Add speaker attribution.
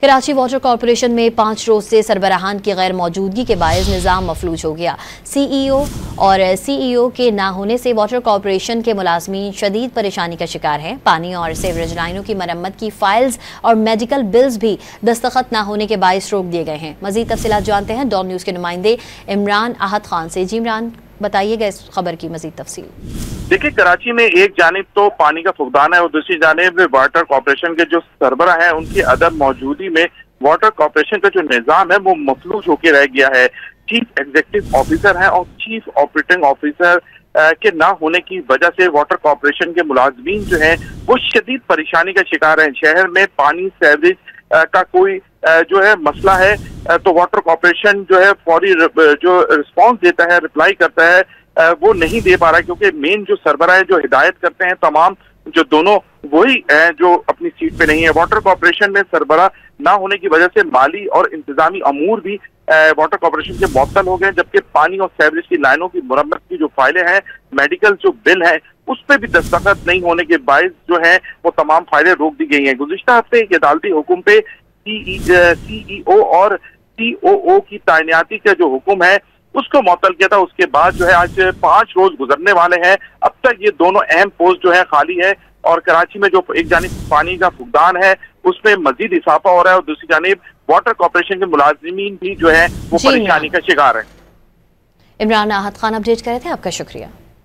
Speaker 1: Karachi water corporation में 5 रोज से सरबराहान की गैर मौजूदगी के बायस निज़ाम मफलूज हो गया। सीईओ और सीईओ के ना होने से वाटर कॉरपोरेशन के मुलाजमीन शदीद परेशानी का शिकार हैं। पानी और सीवरेज लाइनों की मरम्मत की फाइल्स और मेडिकल बिल्स भी दस्तखत ना होने के बायस रोक दिए गए हैं। मजीद तफसीलात जानते हैं डॉन न्यूज़ के नुमाइंदे इमरान आहत खान से। जी इमरान, बताइएगा इस खबर की मजीद तफसील।
Speaker 2: देखिए, कराची में एक जानिब तो पानी का फुकदान है और दूसरी जानिब वाटर कॉर्पोरेशन के जो सरबरा है उनकी अदम मौजूदगी में वाटर कॉर्पोरेशन का जो निजाम है वो मफलूज होकर रह गया है। चीफ एग्जीक्यूटिव ऑफिसर है और चीफ ऑपरेटिंग ऑफिसर के ना होने की वजह से वाटर कॉर्पोरेशन के मुलाजमीन जो है वो शदीद परेशानी का शिकार है। शहर में पानी सीवरेज का कोई जो है मसला है तो वाटर कॉर्पोरेशन जो है फौरी जो रिस्पॉन्स देता है, रिप्लाई करता है, वो नहीं दे पा रहा है क्योंकि मेन जो सरबरा है जो हिदायत करते हैं तमाम जो दोनों वही है जो अपनी सीट पे नहीं है। वाटर कॉर्पोरेशन में सरबरा ना होने की वजह से माली और इंतजामी अमूर भी वाटर कॉर्पोरेशन के मुअत्तल हो गए, जबकि पानी और सीवरेज की लाइनों की मुरम्मत की जो फाइलें हैं, मेडिकल जो बिल है उस पर भी दस्तखत नहीं होने के बायस जो है वो तमाम फाइलें रोक दी गई हैं। गुज़िश्ता हफ्ते एक अदालती हुक्म पे सीईओ और सीओओ की तैनाती का जो हुक्म है उसको मुअत्तल किया था। उसके बाद जो है आज 5 रोज गुजरने वाले हैं, अब तक ये दोनों अहम पोस्ट जो है खाली है और कराची में जो एक जानिब पानी का फुकदान है उसमें मजीद इजाफा हो रहा है और दूसरी जानिब वाटर कॉर्पोरेशन के मुलाजिमीन भी जो है वो परेशानी का शिकार है।
Speaker 1: इमरान आहत खान अपडेट कर रहे थे, आपका शुक्रिया।